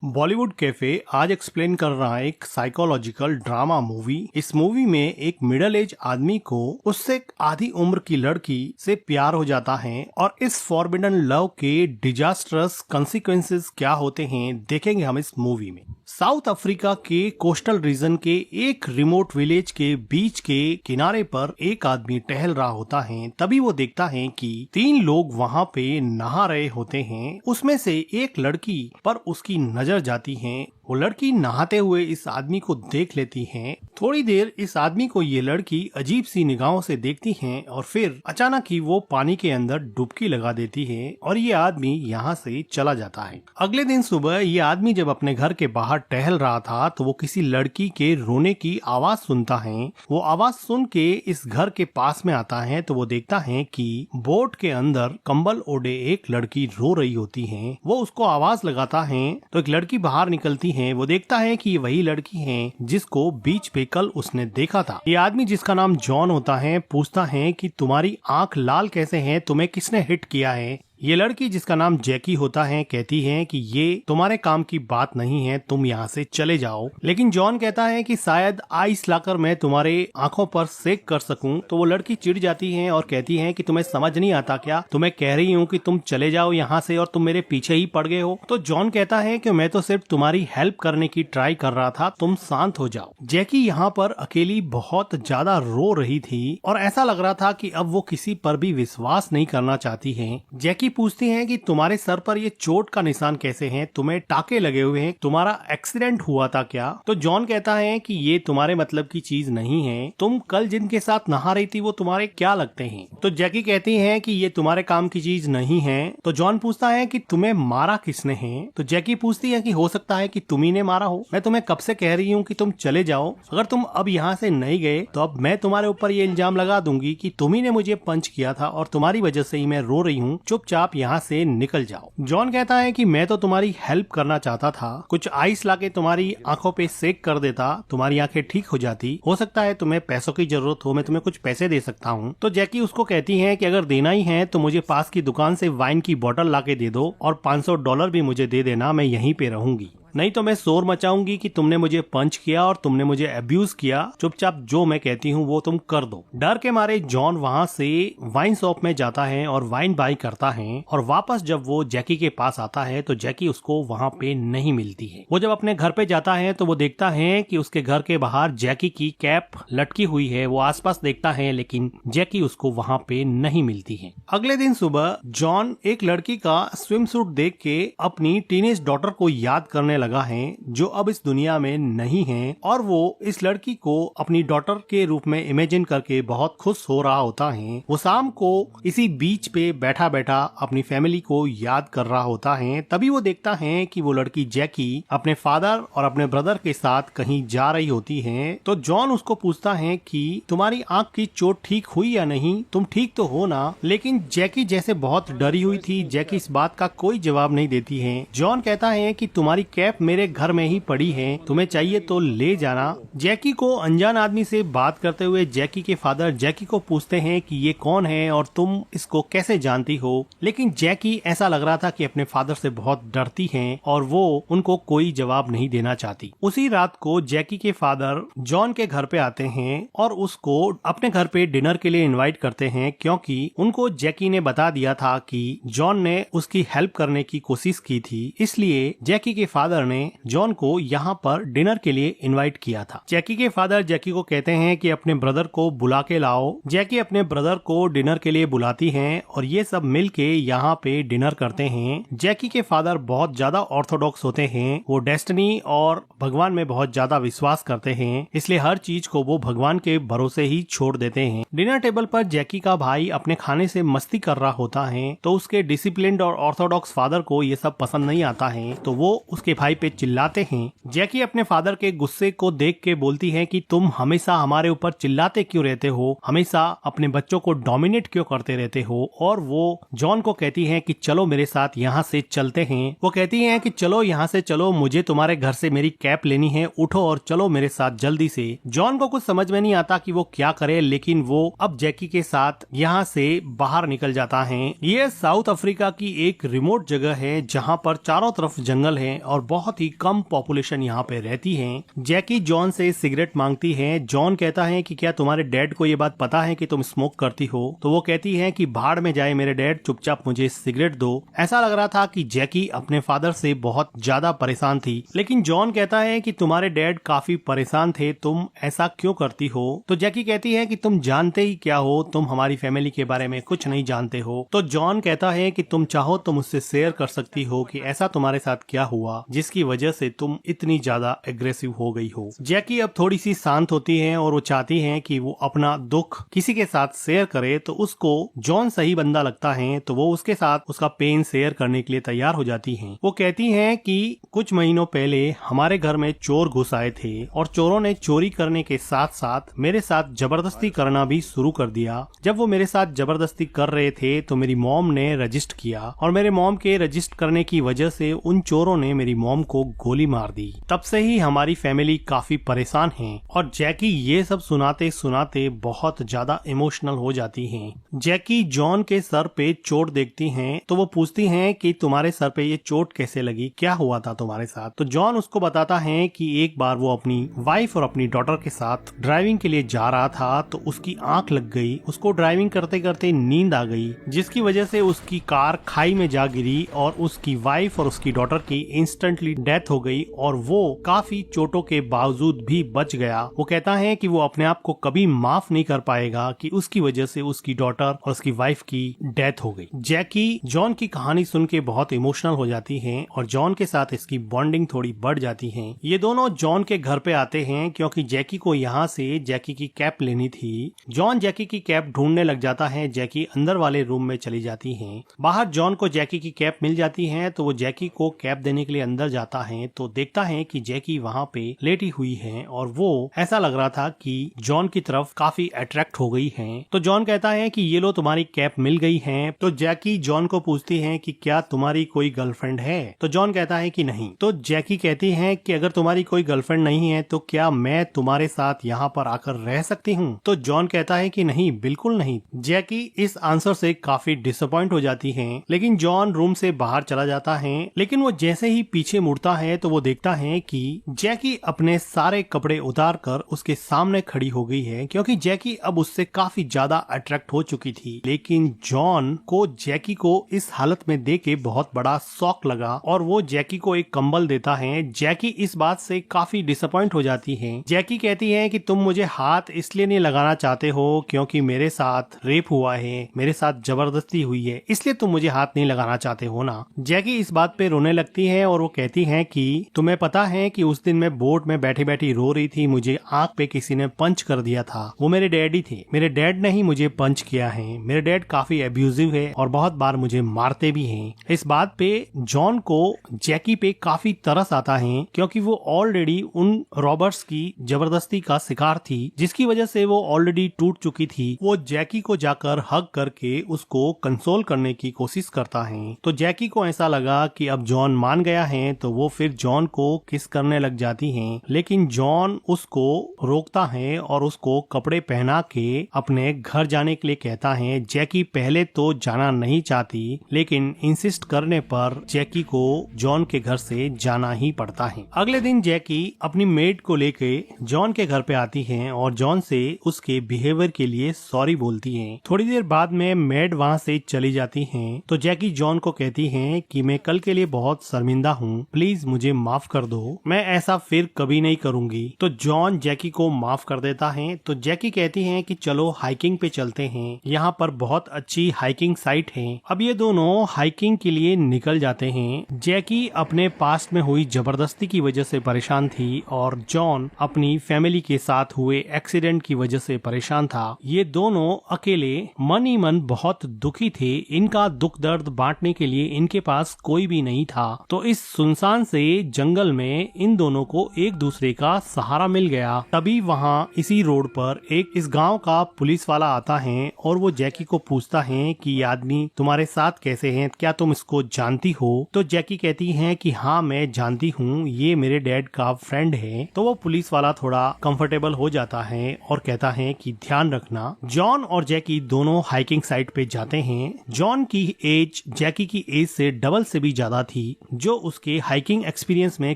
Bollywood cafe आज explain कर रहा है एक साइकोलॉजिकल ड्रामा मूवी। इस मूवी में एक मिडिल एज आदमी को उससे आधी उम्र की लड़की से प्यार हो जाता है और इस फॉरबिडन लव के डिजास्टरस कॉन्सिक्वेंसेस क्या होते हैं देखेंगे हम इस मूवी में। साउथ अफ्रीका के कोस्टल रीजन के एक रिमोट विलेज के बीच के किनारे पर एक आदमी टहल रहा होता है। तभी वो देखता है कि 3 लोग वहाँ पे नहा रहे होते हैं। उसमें से एक लड़की पर उसकी नजर जाती है। वो लड़की नहाते हुए इस आदमी को देख लेती है। थोड़ी देर इस आदमी को ये लड़की अजीब सी निगाहों से देखती है और फिर अचानक ही वो पानी के अंदर डुबकी लगा देती है और ये आदमी यहाँ से चला जाता है। अगले दिन सुबह ये आदमी जब अपने घर के बाहर टहल रहा था तो वो किसी लड़की के रोने की आवाज सुनता है। वो आवाज सुन के इस घर के पास में आता है तो वो देखता है कि बोट के अंदर कंबल ओढ़े एक लड़की रो रही होती है। वो उसको आवाज लगाता है तो एक लड़की बाहर निकलती है। वो देखता है कि ये वही लड़की है जिसको बीच पे कल उसने देखा था। ये आदमी जिसका नाम जॉन होता है पूछता है कि तुम्हारी आंख लाल कैसे है, तुम्हें किसने हिट किया है। ये लड़की जिसका नाम जैकी होता है कहती है कि ये तुम्हारे काम की बात नहीं है, तुम यहाँ से चले जाओ। लेकिन जॉन कहता है कि शायद आइस लाकर मैं तुम्हारे आंखों पर सेक कर सकूं। तो वो लड़की चिढ़ जाती है और कहती है कि तुम्हें समझ नहीं आता क्या, तुम्हें कह रही हूँ कि तुम चले जाओ यहाँ से और तुम मेरे पीछे ही पड़ गए हो। तो जॉन कहता है कि मैं तो सिर्फ तुम्हारी हेल्प करने की ट्राई कर रहा था, तुम शांत हो जाओ। जैकी यहाँ पर अकेली बहुत ज्यादा रो रही थी और ऐसा लग रहा था कि अब वो किसी पर भी विश्वास नहीं करना चाहती है। जैकी पूछती हैं कि तुम्हारे सर पर ये चोट का निशान कैसे हैं, तुम्हें टाके लगे हुए हैं, तुम्हारा एक्सीडेंट हुआ था क्या। तो जॉन कहता है कि ये तुम्हारे मतलब की चीज नहीं है, तुम कल जिनके साथ नहा रही थी वो तुम्हारे क्या लगते हैं। तो जैकी कहती है कि ये तुम्हारे काम की चीज नहीं है। तो जॉन पूछता है कि तुम्हें मारा किसने है। तो जैकी पूछती है कि हो सकता है कि तुम ही ने मारा हो, मैं तुम्हें कब से कह रही हूँ कि तुम चले जाओ, अगर तुम अब यहाँ से नहीं गए तो अब मैं तुम्हारे ऊपर ये इल्जाम लगा दूंगी कि तुम ही ने मुझे पंच किया था और तुम्हारी वजह से ही मैं रो रही हूँ, चुपचाप आप यहाँ से निकल जाओ। जॉन कहता है कि मैं तो तुम्हारी हेल्प करना चाहता था, कुछ आइस लाके तुम्हारी आंखों पे सेक कर देता, तुम्हारी आंखें ठीक हो जाती। हो सकता है तुम्हें पैसों की जरूरत हो, मैं तुम्हें कुछ पैसे दे सकता हूँ। तो जैकी उसको कहती है कि अगर देना ही है तो मुझे पास की दुकान से वाइन की बोतल लाके दे दो और $500 भी मुझे दे देना, मैं यहीं पे रहूंगी, नहीं तो मैं शोर मचाऊंगी कि तुमने मुझे पंच किया और तुमने मुझे अब्यूज किया। चुपचाप जो मैं कहती हूँ वो तुम कर दो। डर के मारे जॉन वहाँ से वाइन शॉप में जाता है और वाइन बाई करता है और वापस जब वो जैकी के पास आता है तो जैकी उसको वहाँ पे नहीं मिलती है। वो जब अपने घर पे जाता है तो वो देखता है कि उसके घर के बाहर जैकी की कैप लटकी हुई है। वो आसपास देखता है लेकिन जैकी उसको वहाँ पे नहीं मिलती है। अगले दिन सुबह जॉन एक लड़की का स्विम सूट देख के अपनी टीनेज डॉटर को याद करने लगा है जो अब इस दुनिया में नहीं है और वो इस लड़की को अपनी डॉटर के रूप में इमेजिन करके बहुत खुश हो रहा होता है। वो शाम को इसी बीच पे बैठा बैठा अपनी फैमिली को याद कर रहा होता है। तभी वो देखता है कि वो लड़की जैकी अपने फादर और अपने ब्रदर के साथ कहीं जा रही होती है। तो जॉन उसको पूछता है कि तुम्हारी आंख की चोट ठीक हुई या नहीं, तुम ठीक तो हो ना। लेकिन जैकी जैसे बहुत डरी हुई थी। जैकी इस बात का कोई जवाब नहीं देती है। जॉन कहता है कि तुम्हारी कैप मेरे घर में ही पड़ी है, तुम्हें चाहिए तो ले जाना। जैकी को अनजान आदमी से बात करते हुए जैकी के फादर जैकी को पूछते हैं कि ये कौन है और तुम इसको कैसे जानती हो। लेकिन जैकी ऐसा लग रहा था कि अपने फादर से बहुत डरती है और वो उनको कोई जवाब नहीं देना चाहती। उसी रात को जैकी के फादर जॉन के घर पे आते हैं और उसको अपने घर पे डिनर के लिए इनवाइट करते हैं क्योंकि उनको जैकी ने बता दिया था कि जॉन ने उसकी हेल्प करने की कोशिश की थी, इसलिए जैकी के फादर ने जॉन को यहाँ पर डिनर के लिए इनवाइट किया था। जैकी के फादर जैकी को कहते हैं कि अपने ब्रदर को बुला के लाओ। जैकी अपने ब्रदर को डिनर के लिए बुलाती हैं और ये सब मिलके यहाँ पे डिनर करते हैं। जैकी के फादर बहुत ज्यादा ऑर्थोडॉक्स होते हैं, वो डेस्टिनी और भगवान में बहुत ज्यादा विश्वास करते हैं, इसलिए हर चीज को वो भगवान के भरोसे ही छोड़ देते हैं। डिनर टेबल पर जैकी का भाई अपने खाने से मस्ती कर रहा होता है तो उसके डिसिप्लिन्ड और ऑर्थोडॉक्स फादर को ये सब पसंद नहीं आता है तो वो उसके भाई पे चिल्लाते हैं। जैकी अपने फादर के गुस्से को देख के बोलती है कि तुम हमेशा हमारे ऊपर चिल्लाते क्यों रहते हो, हमेशा अपने बच्चों को डोमिनेट क्यों करते रहते हो। और वो जॉन को कहती है कि चलो मेरे साथ यहाँ से चलते हैं। वो कहती है कि चलो यहाँ से चलो, मुझे तुम्हारे घर से मेरी कैप लेनी है, उठो और चलो मेरे साथ जल्दी से। जॉन को कुछ समझ में नहीं आता कि वो क्या करे, लेकिन वो अब जैकी के साथ यहाँ से बाहर निकल जाता है। ये साउथ अफ्रीका की एक रिमोट जगह है जहाँ पर चारों तरफ जंगल है और बहुत ही कम पॉपुलेशन यहाँ पे रहती है। जैकी जॉन से सिगरेट मांगती है। जॉन कहता है कि क्या तुम्हारे डैड को ये बात पता है कि तुम स्मोक करती हो? तो वो कहती है कि भाड़ में जाए मेरे डैड, चुपचाप मुझे सिगरेट दो। ऐसा लग रहा था कि जैकी अपने फादर से बहुत ज्यादा परेशान थी, लेकिन जॉन कहता है कि तुम्हारे डैड काफी परेशान थे, तुम ऐसा क्यों करती हो? तो जैकी कहती है कि तुम जानते ही क्या हो, तुम हमारी फैमिली के बारे में कुछ नहीं जानते हो। तो जॉन कहता है कि तुम चाहो तो मुझसे शेयर कर सकती हो कि ऐसा तुम्हारे साथ क्या हुआ जिसकी वजह से तुम इतनी ज्यादा एग्रेसिव हो गई हो। जैकी अब थोड़ी सी शांत होती है और वो चाहती है कि वो अपना दुख किसी के साथ शेयर करे, तो उसको जॉन सही बंदा लगता है, तो वो उसके साथ उसका पेन शेयर करने के लिए तैयार हो जाती हैं। वो कहती हैं कि कुछ महीनों पहले हमारे घर में चोर घुस आए थे और चोरों ने चोरी करने के साथ साथ मेरे साथ जबरदस्ती करना भी शुरू कर दिया। जब वो मेरे साथ जबरदस्ती कर रहे थे तो मेरी मॉम ने रजिस्ट किया और मेरे मॉम के रजिस्ट करने की वजह से उन चोरों ने मेरी मॉम को गोली मार दी। तब से ही हमारी फैमिली काफी परेशान है। और जैकी ये सब सुनाते सुनाते बहुत ज्यादा इमोशनल हो जाती है। जैकी जॉन के सर पे चोट देखती हैं तो वो पूछती हैं कि तुम्हारे सर पे ये चोट कैसे लगी, क्या हुआ था तुम्हारे साथ? तो जॉन उसको बताता है कि एक बार वो अपनी वाइफ और अपनी डॉटर के साथ ड्राइविंग के लिए जा रहा था तो उसकी आंख लग गई। उसको ड्राइविंग करते करते नींद आ गई, जिसकी वजह से उसकी कार खाई में जा गिरी और उसकी वाइफ और उसकी डॉटर की इंस्टेंटली डेथ हो गई और वो काफी चोटों के बावजूद भी बच गया। वो कहता है कि वो अपने आप को कभी माफ नहीं कर पाएगा कि उसकी वजह से उसकी डॉटर और उसकी वाइफ की डेथ हो गई। जैकी जॉन की कहानी सुन के बहुत इमोशनल हो जाती है और जॉन के साथ इसकी बॉन्डिंग थोड़ी बढ़ जाती है। ये दोनों जॉन के घर पे आते हैं क्योंकि जैकी को यहाँ से जैकी की कैप लेनी थी। जॉन जैकी की कैप ढूंढने लग जाता है। जैकी अंदर वाले रूम में चली जाती है। बाहर जॉन को जैकी की कैप मिल जाती है तो वो जैकी को कैप देने के लिए अंदर जाता है तो देखता है कि जैकी वहाँ पे लेटी हुई है और वो ऐसा लग रहा था कि जॉन की तरफ काफी अट्रैक्ट हो गई है। तो जॉन कहता है कि ये लो तुम्हारी कैप मिल गई है। तो जैकी जॉन को पूछती है कि क्या तुम्हारी कोई गर्लफ्रेंड है? तो जॉन कहता है कि नहीं। तो जैकी कहती है कि अगर तुम्हारी कोई गर्लफ्रेंड नहीं है तो क्या मैं तुम्हारे साथ यहाँ पर आकर रह सकती हूँ? तो जॉन कहता है कि नहीं, बिल्कुल नहीं। जैकी इस आंसर से काफी डिसअपॉइंट हो जाती है, लेकिन जॉन रूम से बाहर चला जाता है। लेकिन वो जैसे ही पीछे मुड़ता है तो वो देखता है कि जैकी अपने सारे कपड़े उतार कर उसके सामने खड़ी हो गई है, क्योंकि जैकी अब उससे काफी ज्यादा अट्रैक्ट हो चुकी थी। लेकिन जॉन को जैकी को इस हालत में देख के बहुत बड़ा शॉक लगा और वो जैकी को एक कंबल देता है। जैकी इस बात से काफी डिसअपॉइंट हो जाती है। जैकी कहती है कि तुम मुझे हाथ इसलिए नहीं लगाना चाहते हो क्योंकि मेरे साथ रेप हुआ है, मेरे साथ जबरदस्ती हुई है, इसलिए तुम मुझे हाथ नहीं लगाना चाहते हो ना। जैकी इस बात पे रोने लगती है और वो कहती है कि तुम्हें पता है कि उस दिन मैं बोट में बैठी बैठी रो रही थी, मुझे आंख पे किसी ने पंच कर दिया था। वो मेरे डैडी थे, मेरे डैड ने ही मुझे पंच किया है। मेरे डैड काफी एब्यूजिव है और बहुत बार मुझे मारते भी हैं। इस बात पे जॉन को जैकी पे काफी तरस आता है क्योंकि वो ऑलरेडी उन रॉबर्ट्स की जबरदस्ती का शिकार थी, जिसकी वजह से वो ऑलरेडी टूट चुकी थी। वो जैकी को जाकर हग करके उसको कंसोल करने की कोशिश करता है। तो जैकी को ऐसा लगा कि अब जॉन मान गया है तो वो फिर जॉन को किस करने लग जाती है, लेकिन जॉन उसको रोकता है और उसको कपड़े पहना के अपने घर जाने के लिए कहता है। जैकी पहले तो जाना नहीं चाहती, लेकिन इंसिस्ट करने पर जैकी को जॉन के घर से जाना ही पड़ता है। अगले दिन जैकी अपनी मेड को लेके जॉन के घर पे आती है और जॉन से उसके बिहेवियर के लिए सॉरी बोलती है। थोड़ी देर बाद में मेड वहाँ से चली जाती है तो जैकी जॉन को कहती है कि मैं कल के लिए बहुत शर्मिंदा हूँ, प्लीज मुझे माफ कर दो, मैं ऐसा फिर कभी नहीं करूंगी। तो जॉन जैकी को माफ कर देता है। तो जैकी कहती है कि चलो हाइकिंग पे चलते हैं, यहाँ पर बहुत अच्छी हाइकिंग साइट है। अब ये दोनों हाइकिंग के लिए निकल जाते हैं। जैकी अपने पास्ट में हुई जबरदस्ती की वजह से परेशान थी और जॉन अपनी फैमिली के साथ हुए एक्सीडेंट की वजह से परेशान था। ये दोनों अकेले मन ही मन बहुत दुखी थे। इनका दुख दर्द बांटने के लिए इनके पास कोई भी नहीं था। तो इस सुनसान से जंगल में इन दोनों को एक दूसरे का सहारा मिल गया। तभी वहाँ इसी रोड पर एक इस गांव का पुलिस वाला आता है और वो जैकी को पूछता है कि ये आदमी तुम्हारे साथ कैसे है, क्या तुम इसको जानती हो? तो जैकी कहती है कि हाँ मैं जानती हूँ, ये मेरे डैड का फ्रेंड है। तो वो पुलिस वाला थोड़ा कंफर्टेबल हो जाता है और कहता है कि ध्यान रखना। जॉन और जैकी दोनों हाइकिंग साइट पे जाते हैं। जॉन की एज जैकी की एज से डबल से भी ज्यादा थी, जो उसके हाइकिंग एक्सपीरियंस में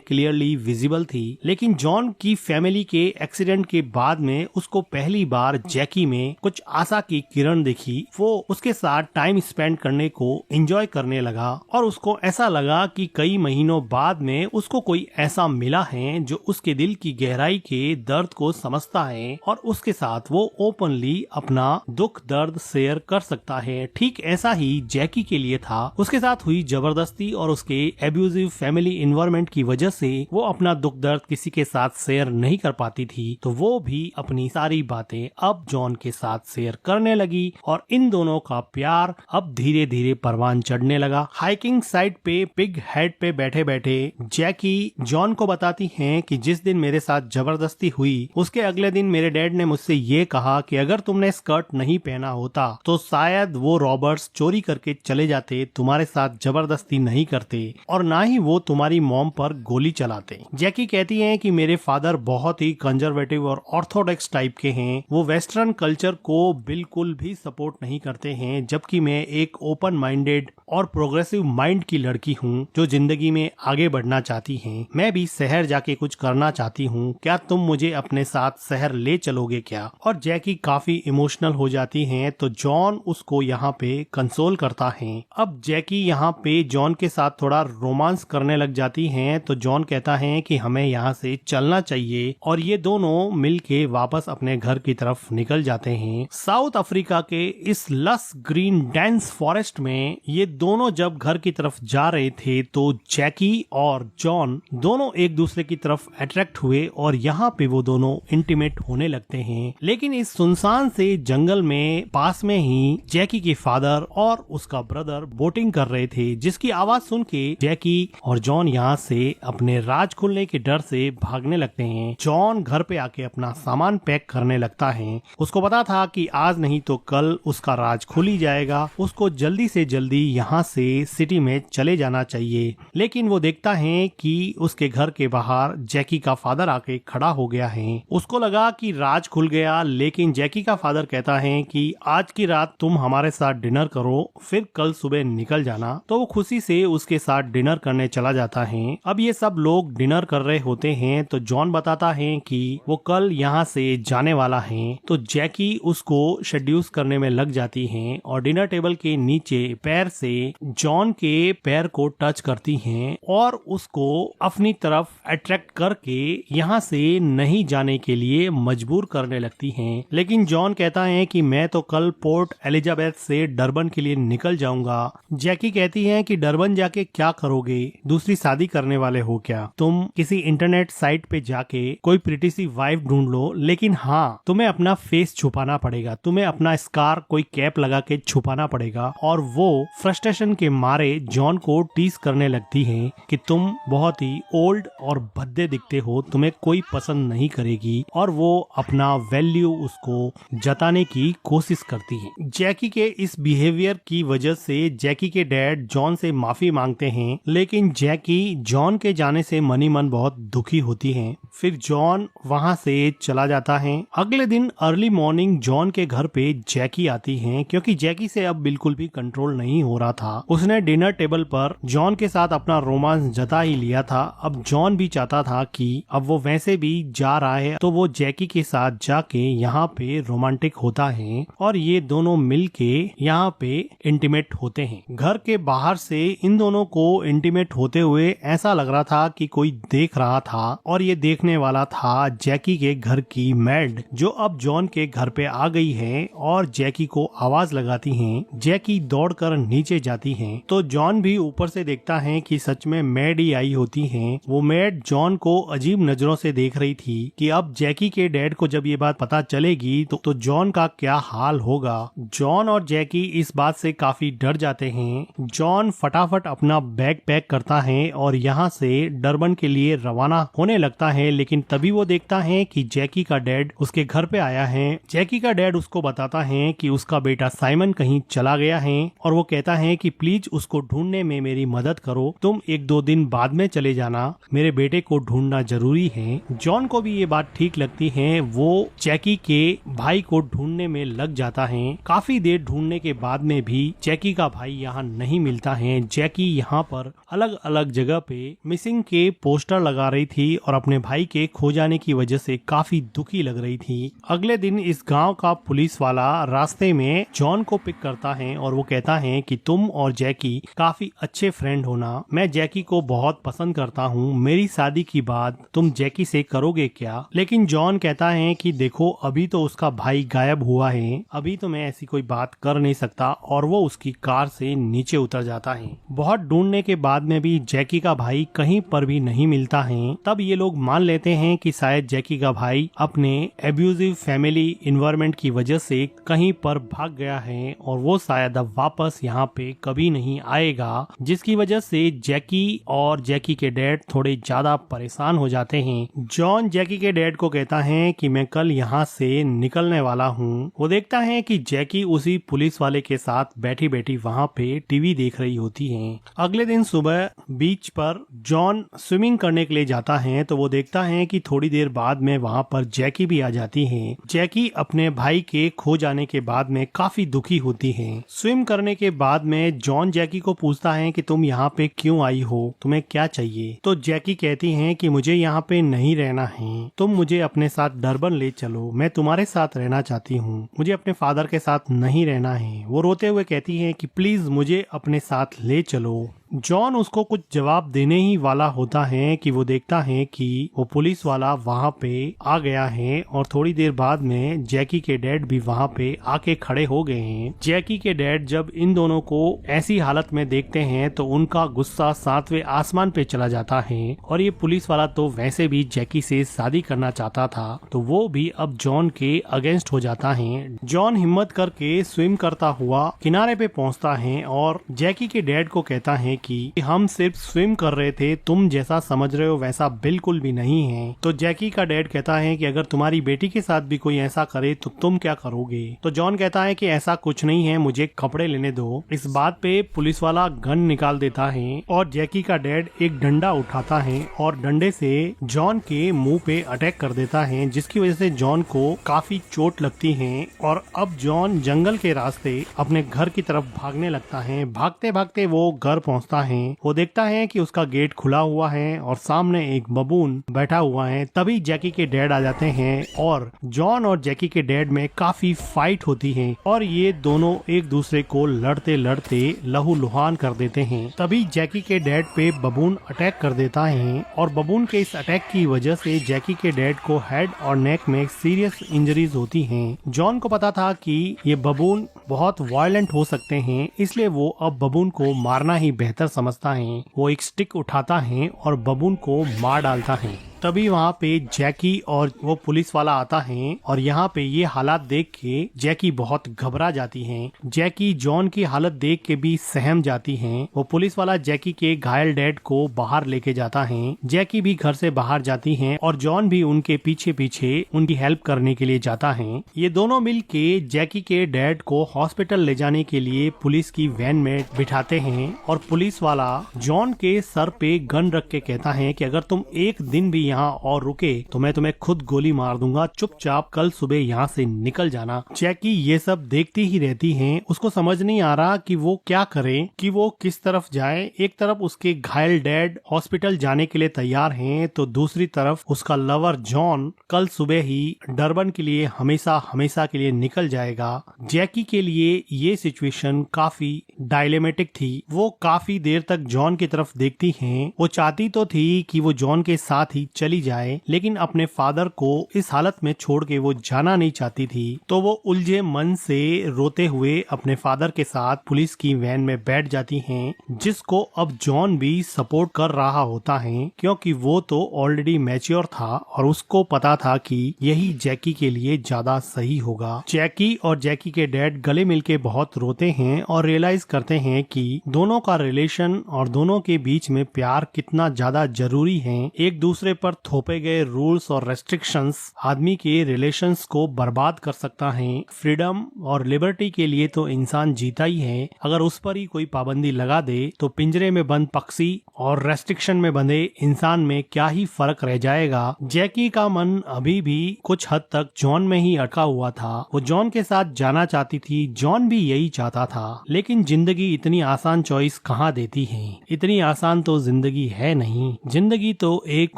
क्लियरली विजिबल थी, लेकिन जॉन की फैमिली के एक्सीडेंट के बाद में उसको पहली बार जैकी में कुछ आशा की किरण दिखी। वो उसके साथ टाइम स्पेंड करने को एंजॉय करने लगा और उसको ऐसा लगा कि कई महीनों बाद में उसको कोई ऐसा मिला है जो उसके दिल की गहराई के दर्द को समझता है और उसके साथ वो ओपनली अपना दुख दर्द शेयर कर सकता है। ठीक ऐसा ही जैकी के लिए था। उसके साथ हुई जबरदस्ती और उसके एब्यूजिव फैमिली इन्वायरमेंट की वजह से वो अपना दुख दर्द किसी के साथ शेयर नहीं कर पाती थी, तो वो भी अपनी सारी बातें अब जॉन के साथ शेयर करने लगी और इन दोनों का प्यार अब धीरे धीरे परवान चढ़ने लगा। हाइकिंग साइट पे पिग हेड पे बैठे बैठे जैकी जॉन को बताती है कि जिस दिन मेरे साथ जबरदस्ती हुई उसके अगले दिन मेरे डैड ने मुझसे ये कहा कि अगर तुमने स्कर्ट नहीं पहना होता तो शायद वो रॉबर्ट्स चोरी करके चले जाते, तुम्हारे साथ जबरदस्ती नहीं करते और ना ही वो तुम्हारी मॉम पर गोली चलाते। जैकी कहती है कि मेरे फादर बहुत ही कंजर्वेटिव और ऑर्थोडॉक्स टाइप के हैं, वो वेस्टर्न कल्चर को बिल्कुल भी सपोर्ट नहीं करते हैं, जबकि मैं एक ओपन माइंडेड और प्रोग्रेसिव माइंड की लड़की हूँ जो जिंदगी में आगे बढ़ना चाहती है। मैं भी शहर जाके कुछ करना चाहती हूँ, क्या तुम मुझे अपने साथ शहर ले चलोगे क्या? और जैकी काफी इमोशनल हो जाती है तो जॉन उसको यहाँ पे कंसोल करता है। अब जैकी यहाँ पे जॉन के साथ थोड़ा रोमांस करने लग जाती हैं तो जॉन कहता है कि हमें यहाँ से चलना चाहिए और ये दोनों मिलके वापस अपने घर की तरफ निकल जाते हैं। साउथ अफ्रीका के इस लस ग्रीन डेंस फॉरेस्ट में ये दोनों जब घर की तरफ जा रहे थे तो जैकी और जॉन दोनों एक दूसरे की तरफ अट्रैक्ट हुए और यहाँ पे वो दोनों इंटीमेट होने लगते हैं। लेकिन इस सुनसान से जंगल में पास में ही जैकी के फादर और उसका ब्रदर बोटिंग कर रहे थे, जिसकी आवाज सुन के जैकी और जॉन यहाँ से अपने राज खुलने के डर से भागने लगते हैं। जॉन घर पे आके अपना सामान पैक करने लगता है। उसको पता था कि आज नहीं तो कल उसका राज खुल ही जाएगा, उसको जल्दी से जल्दी यहाँ से सिटी में चले जाना चाहिए। लेकिन वो देखता है कि उसके घर के बाहर जैकी का फादर आके खड़ा हो गया है। उसको लगा कि राज खुल गया, लेकिन जैकी का फादर कहता है कि आज की रात तुम हमारे साथ डिनर करो, फिर कल सुबह निकल जाना। तो वो खुशी से उसके साथ डिनर करने चला जाता है। अब ये सब लोग डिनर कर रहे होते हैं तो जॉन बताता है कि वो कल यहाँ से जाने वाला है, तो जैकी उसको शेड्यूस करने में लग जाती है और डिनर टेबल के नीचे पैर से जॉन के पैर को टच करती हैं और उसको अपनी तरफ अट्रैक्ट करके यहाँ से नहीं जाने के लिए मजबूर करने लगती हैं। लेकिन जॉन कहता है कि मैं तो कल पोर्ट एलिजाबेथ से डरबन के लिए निकल जाऊंगा। जैकी कहती है कि डरबन जाके क्या करोगे, दूसरी शादी करने वाले हो क्या? तुम किसी इंटरनेट साइट पे जाके कोई प्रिटी सी वाइफ ढूंढ लो, लेकिन हाँ तुम्हें अपना फेस छुपाना पड़ेगा, तुम्हें अपना स्कार कोई कैप लगा के छुपाना पड़ेगा। और वो फ्रस्ट्रेशन के मारे जॉन को टीज करने लगती है कि तुम बहुत ही ओल्ड और भद्दे दिखते हो, तुम्हें कोई पसंद नहीं करेगी, और वो अपना वैल्यू उसको जताने की कोशिश करती है। जैकी के इस बिहेवियर की वजह से जैकी के डैड जॉन से माफी मांगते हैं, लेकिन जैकी जॉन के जाने से मनी मन बहुत दुखी होती है। फिर जॉन वहाँ से चला जाता है। अगले दिन अर्ली मॉर्निंग जॉन के घर पे जैकी आती है, क्योंकि जैकी से अब बिल्कुल भी कंट्रोल नहीं हो रहा था। उसने डिनर टेबल पर जॉन के साथ अपना रोमांस जता ही लिया था। अब जॉन भी चाहता था कि अब वो वैसे भी जा रहा है तो वो जैकी के साथ जाके यहाँ पे रोमांटिक होता है और ये दोनों मिलके यहाँ पे इंटीमेट होते हैं। घर के बाहर से इन दोनों को इंटीमेट होते हुए ऐसा लग रहा था कि कोई देख रहा था, और ये देखने वाला था जैकी के घर की मैड, जो अब जॉन के घर पे आ गई है और जैकी को आवाज लगाती है। जैकी दौड़कर नीचे जाती है तो जॉन भी ऊपर से देखता है कि सच में मैड ही आई होती है। वो मैड जॉन को अजीब नजरों से देख रही थी कि अब जैकी के डैड को जब ये बात पता चलेगी तो जॉन का क्या हाल होगा। जॉन और जैकी इस बात से काफी डर जाते हैं। जॉन फटाफट अपना बैग पैक करता है और यहाँ से डरबन के लिए रवाना होने लगता है, लेकिन तभी वो देखता है कि जैकी का डैड उसके घर पे आया है। जैकी का डैड उसको बताता है कि उसका बेटा साइमन कहीं चला गया है और वो कहता है कि प्लीज उसको ढूंढने में मेरी मदद करो, तुम 1-2 दिन बाद में चले जाना, मेरे बेटे को ढूंढना जरूरी है। जॉन को भी ये बात ठीक लगती है। वो जैकी के भाई को ढूंढने में लग जाता है। काफी देर ढूंढने के बाद में भी जैकी का भाई यहाँ नहीं मिलता है। जैकी यहाँ पर अलग अलग अलग जगह पे मिसिंग के पोस्टर लगा रही थी और अपने भाई के खो जाने की वजह से काफी दुखी लग रही थी। अगले दिन इस गांव का पुलिस वाला रास्ते में जॉन को पिक करता है और वो कहता है कि तुम और जैकी काफी अच्छे फ्रेंड होना, मैं जैकी को बहुत पसंद करता हूँ, मेरी शादी की बात तुम जैकी से करोगे क्या? लेकिन जॉन कहता है कि देखो अभी तो उसका भाई गायब हुआ है, अभी तो मैं ऐसी कोई बात कर नहीं सकता, और वो उसकी कार से नीचे उतर जाता है। बहुत ढूंढने के बाद में भी जैकी का भाई कहीं पर भी नहीं मिलता है। तब ये लोग मान लेते हैं कि शायद जैकी का भाई अपने एब्यूजिव फैमिली इन्वायरमेंट की वजह से कहीं पर भाग गया है और वो शायद अब वापस यहाँ पे कभी नहीं आएगा, जिसकी वजह से जैकी और जैकी के डैड थोड़े ज्यादा परेशान हो जाते हैं। जॉन जैकी के डैड को कहता है कि मैं कल यहाँ से निकलने वाला हूँ। वो देखता है कि जैकी उसी पुलिस वाले के साथ बैठी बैठी वहाँ पे टीवी देख रही होती है। अगले दिन सुबह बीच पर जॉन स्विमिंग करने के लिए जाता है तो वो देखता है कि थोड़ी देर बाद में वहाँ पर जैकी भी आ जाती है। जैकी अपने भाई के खो जाने के बाद में काफी दुखी होती है। स्विम करने के बाद में जॉन जैकी को पूछता है कि तुम यहाँ पे क्यों आई हो, तुम्हें क्या चाहिए? तो जैकी कहती है कि मुझे यहाँ पे नहीं रहना है, तुम मुझे अपने साथ डरबन ले चलो, मैं तुम्हारे साथ रहना चाहती हूँ, मुझे अपने फादर के साथ नहीं रहना है। वो रोते हुए कहती है कि प्लीज मुझे अपने साथ ले चलो। जॉन उसको कुछ जवाब देने ही वाला होता है कि वो देखता है कि वो पुलिस वाला वहाँ पे आ गया है और थोड़ी देर बाद में जैकी के डैड भी वहाँ पे आके खड़े हो गए हैं। जैकी के डैड जब इन दोनों को ऐसी हालत में देखते हैं तो उनका गुस्सा 7वें आसमान पे चला जाता है और ये पुलिस वाला तो वैसे भी जैकी से शादी करना चाहता था, तो वो भी अब जॉन के अगेंस्ट हो जाता है। जॉन हिम्मत करके स्विम करता हुआ किनारे पे पहुँचता है और जैकी के डैड को कहता है कि हम सिर्फ स्विम कर रहे थे, तुम जैसा समझ रहे हो वैसा बिल्कुल भी नहीं है। तो जैकी का डैड कहता है कि अगर तुम्हारी बेटी के साथ भी कोई ऐसा करे तो तुम क्या करोगे? तो जॉन कहता है कि ऐसा कुछ नहीं है, मुझे कपड़े लेने दो। इस बात पे पुलिस वाला गन निकाल देता है और जैकी का डैड एक डंडा उठाता है और डंडे से जॉन के मुंह पे अटैक कर देता है, जिसकी वजह से जॉन को काफी चोट लगती है और अब जॉन जंगल के रास्ते अपने घर की तरफ भागने लगता है। भागते भागते वो घर पहुँचता है। वो देखता है कि उसका गेट खुला हुआ है और सामने एक बबून बैठा हुआ है। तभी जैकी के डैड आ जाते हैं और जॉन और जैकी के डैड में काफी फाइट होती है और ये दोनों एक दूसरे को लड़ते लड़ते लहूलुहान कर देते हैं। तभी जैकी के डैड पे बबून अटैक कर देता है और बबून के इस अटैक की वजह से जैकी के डैड को हेड और नेक में सीरियस इंजरीज होती हैं। जॉन को पता था कि ये बबून बहुत वायलेंट हो सकते हैं, इसलिए वो अब बबून को मारना ही बेहतर समझता है। वो एक स्टिक उठाता है और बबून को मार डालता है। तभी वहाँ पे जैकी और वो पुलिस वाला आता है और यहाँ पे ये हालात देख के जैकी बहुत घबरा जाती है। जैकी जॉन की हालत देख के भी सहम जाती है। वो पुलिस वाला जैकी के घायल डैड को बाहर लेके जाता है। जैकी भी घर से बाहर जाती है और जॉन भी उनके पीछे पीछे उनकी हेल्प करने के लिए जाता है। ये दोनों मिल के जैकी के डैड को हॉस्पिटल ले जाने के लिए पुलिस की वैन में बिठाते हैं और पुलिस वाला जॉन के सर पे गन रख के कहता है कि अगर तुम एक दिन भी यहाँ और रुके तो मैं तुम्हें खुद गोली मार दूंगा, चुपचाप कल सुबह यहाँ से निकल जाना। जैकी ये सब देखती ही रहती है। उसको समझ नहीं आ रहा कि वो क्या करे, कि वो किस तरफ जाए। एक तरफ उसके घायल डैड हॉस्पिटल जाने के लिए तैयार हैं, तो दूसरी तरफ उसका लवर जॉन कल सुबह ही डरबन के लिए हमेशा हमेशा के लिए निकल जाएगा। जैकी के लिए ये सिचुएशन काफी डायलेमेटिक थी। वो काफी देर तक जॉन की तरफ देखती है। वो चाहती तो थी कि वो जॉन के साथ ही चली जाए, लेकिन अपने फादर को इस हालत में छोड़ के वो जाना नहीं चाहती थी। तो वो उलझे मन से रोते हुए अपने फादर के साथ पुलिस की वैन में बैठ जाती हैं, जिसको अब जॉन भी सपोर्ट कर रहा होता है, क्योंकि वो तो ऑलरेडी मैच्योर था और उसको पता था कि यही जैकी के लिए ज्यादा सही होगा। जैकी और जैकी के डैड गले मिलके बहुत रोते हैं और रियलाइज करते हैं कि दोनों का रिलेशन और दोनों के बीच में प्यार कितना ज्यादा जरूरी है। एक दूसरे पर पर थोपे गए रूल्स और रेस्ट्रिक्शंस आदमी के रिलेशंस को बर्बाद कर सकता है। फ्रीडम और लिबर्टी के लिए तो इंसान जीता ही है, अगर उस पर ही कोई पाबंदी लगा दे तो पिंजरे में बंद पक्षी और रेस्ट्रिक्शन में बंधे इंसान में क्या ही फर्क रह जाएगा। जैकी का मन अभी भी कुछ हद तक जॉन में ही अटका हुआ था। वो जॉन के साथ जाना चाहती थी, जॉन भी यही चाहता था, लेकिन जिंदगी इतनी आसान चॉइस कहाँ देती है। इतनी आसान तो जिंदगी है नहीं। जिंदगी तो एक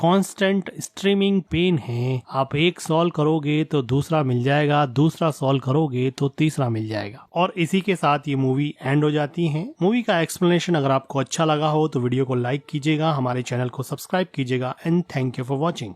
कांस्टेंट स्ट्रीमिंग पेन है। आप एक सॉल्व करोगे तो दूसरा मिल जाएगा, दूसरा सॉल्व करोगे तो तीसरा मिल जाएगा। और इसी के साथ ये मूवी एंड हो जाती है। मूवी का एक्सप्लेनेशन अगर आपको अच्छा लगा हो तो वीडियो को लाइक कीजिएगा, हमारे चैनल को सब्सक्राइब कीजिएगा and thank you for watching.